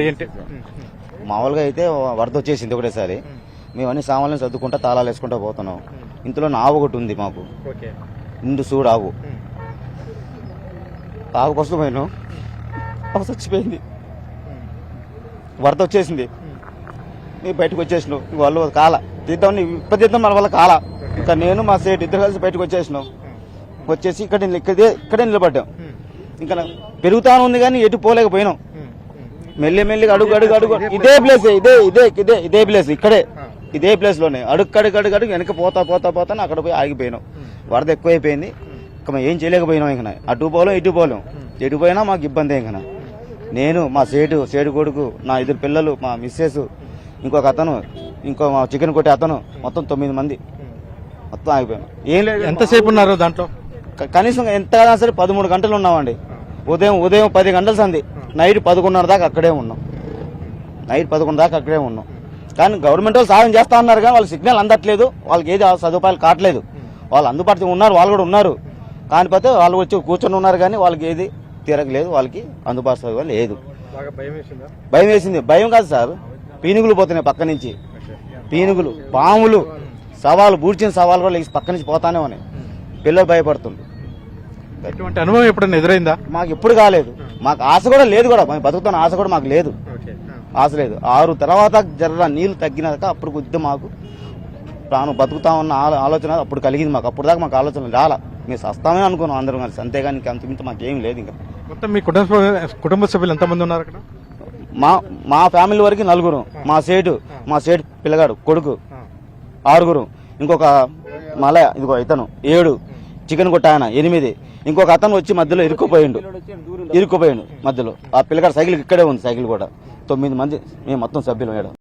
ఏంటి? మామూలుగా అయితే వరద వచ్చేసింది ఒకటేసారి. మేము అన్ని సామాన్లు సర్దుకుంటా తాళాలు వేసుకుంటా పోతున్నాం. ఇంతలో ఆవు ఒకటి ఉంది మాకు, ఇందు చూడు ఆవు. ఆవు కోసం పోయినాం, ఆవు చచ్చిపోయింది. వరద వచ్చేసింది, మేము బయటకు వచ్చేసినాం. వాళ్ళు కాల తీద్దాం ఇప్పటిద్దాం మన వల్ల కాల. ఇంకా నేను మా సేటు ఇద్దరు కలిసి బయటకు వచ్చేసినాం. వచ్చేసి ఇక్కడే నిలబడ్డాం. ఇంకా పెరుగుతా ఉంది కానీ ఎటు పోలేకపోయినాం. మెల్లిమెల్లిగా అడుగు ఇదే ప్లేస్, ఇదే ప్లేస్, ఇదే ప్లేస్ లోనే అడుగు వెనక పోతా అక్కడ పోయి ఆగిపోయినాం. వరద ఎక్కువైపోయింది, ఇంకా ఏం చేయలేకపోయినాం. ఇంకా అటు పోలేం ఇటు పోలేం, ఎటు పోయినా మాకు ఇబ్బంది. ఇంకా నేను మా సేటు కొడుకు, నా ఇద్దరు పిల్లలు, మా మిస్సెస్, ఇంకొక అతను, ఇంకో మా చికెన్ కొట్టే అతను, మొత్తం 9 మంది మొత్తం ఆగిపోయాం. ఏం లేదు. ఎంతసేపు ఉన్నారు దాంట్లో? కనీసం ఎంత సరే 13 గంటలు ఉన్నామండి. ఉదయం 10 గంటల సంది నైట్ 11:30 దాకా అక్కడే ఉన్నాం. కానీ గవర్నమెంట్ వాళ్ళు సాయం చేస్తా ఉన్నారు కానీ వాళ్ళ సిగ్నల్ అందట్లేదు, వాళ్ళకి ఏది సదుపాయాలు కావట్లేదు. వాళ్ళు అందుబాటులో ఉన్నారు, వాళ్ళు కూడా ఉన్నారు, కానిపోతే వాళ్ళు వచ్చి కూర్చొని ఉన్నారు కానీ వాళ్ళకి ఏది తిరగలేదు, వాళ్ళకి అందుబాటు లేదు. భయం వేసింది. భయం కాదు సార్, పీనుగులు పోతున్నాయి పక్క నుంచి, పీనుగులు, పాములు, సవాలు, బూడ్చిన సవాలు కూడా పక్క నుంచి పోతానే ఉన్నాయి. పిల్లలు భయపడుతుంది. ఇటువంటి అనుభవం ఎప్పుడైనా ఎదురైందా? మాకు ఎప్పుడు కాలేదు, మాకు ఆశ కూడా లేదు, కూడా మేము బతుకుతున్న ఆశ కూడా మాకు లేదు, ఆశ లేదు. 6 తర్వాత జర నీళ్లు తగ్గినాక అప్పుడు కొద్దిగా మాకు ప్రాణం బతుకుతా ఉన్న ఆలోచన అప్పుడు కలిగింది మాకు. అప్పుడు దాకా మాకు ఆలోచన రాలా, మేము సస్తామే అనుకున్నాం అందరం కలిసి, అంతేగాని అంతమింత మాకేం లేదు. ఇంకా మొత్తం మీ కుటుంబ సభ్యులు ఎంతమంది ఉన్నారు అక్కడ? మా ఫ్యామిలీ వరకు 4, మా సేటు పిల్లగాడు కొడుకు 6, ఇంకొక మలయ ఇదిగో ఇతను 7, చికెన్ కొట్ట ఆయన 8, ఇంకొక అతను వచ్చి మధ్యలో ఇరుక్కుపోయిండు మధ్యలో. ఆ పిల్లగాడు సైకిల్ ఇక్కడే ఉంది, సైకిల్ కూడా. 9 మంది మేము మొత్తం సభ్యులు.